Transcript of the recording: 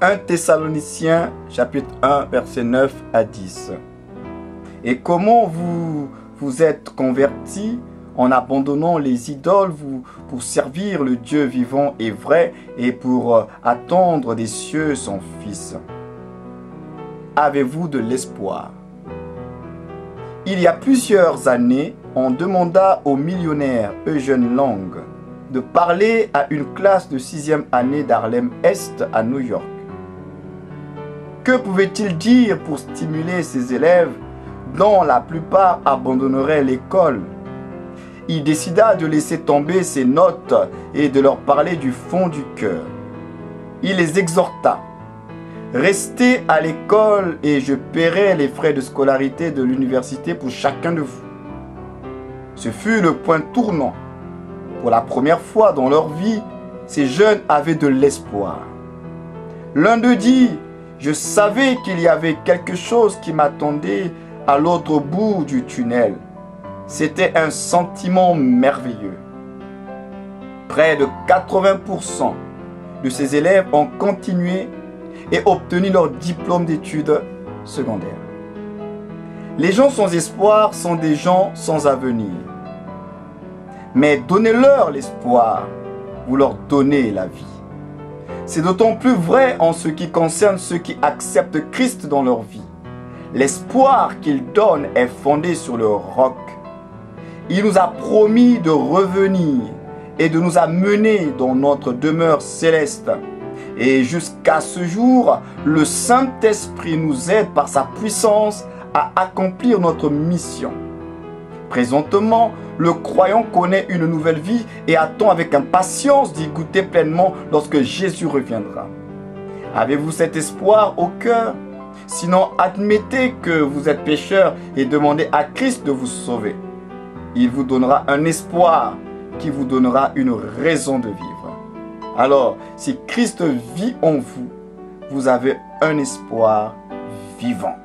1 Thessaloniciens chapitre 1 verset 9 à 10. Et comment vous vous êtes convertis en abandonnant les idoles pour servir le Dieu vivant et vrai et pour attendre des cieux son Fils. Avez-vous de l'espoir? Il y a plusieurs années, on demanda au millionnaire Eugene Lang de parler à une classe de 6e année d'Harlem-Est à New York. Que pouvait-il dire pour stimuler ses élèves dont la plupart abandonneraient l'école? Il décida de laisser tomber ses notes et de leur parler du fond du cœur. Il les exhorta. Restez à l'école et je paierai les frais de scolarité de l'université pour chacun de vous. Ce fut le point tournant. Pour la première fois dans leur vie, ces jeunes avaient de l'espoir. L'un d'eux dit, « Je savais qu'il y avait quelque chose qui m'attendait à l'autre bout du tunnel. » C'était un sentiment merveilleux. Près de 80% de ces élèves ont continué et obtenu leur diplôme d'études secondaires. Les gens sans espoir sont des gens sans avenir. Mais donnez-leur l'espoir, vous leur donnez la vie. C'est d'autant plus vrai en ce qui concerne ceux qui acceptent Christ dans leur vie. L'espoir qu'il donne est fondé sur le roc. Il nous a promis de revenir et de nous amener dans notre demeure céleste. Et jusqu'à ce jour, le Saint-Esprit nous aide par sa puissance à accomplir notre mission. Présentement, le croyant connaît une nouvelle vie et attend avec impatience d'y goûter pleinement lorsque Jésus reviendra. Avez-vous cet espoir au cœur? Sinon, admettez que vous êtes pécheur et demandez à Christ de vous sauver. Il vous donnera un espoir qui vous donnera une raison de vivre. Alors, si Christ vit en vous, vous avez un espoir vivant.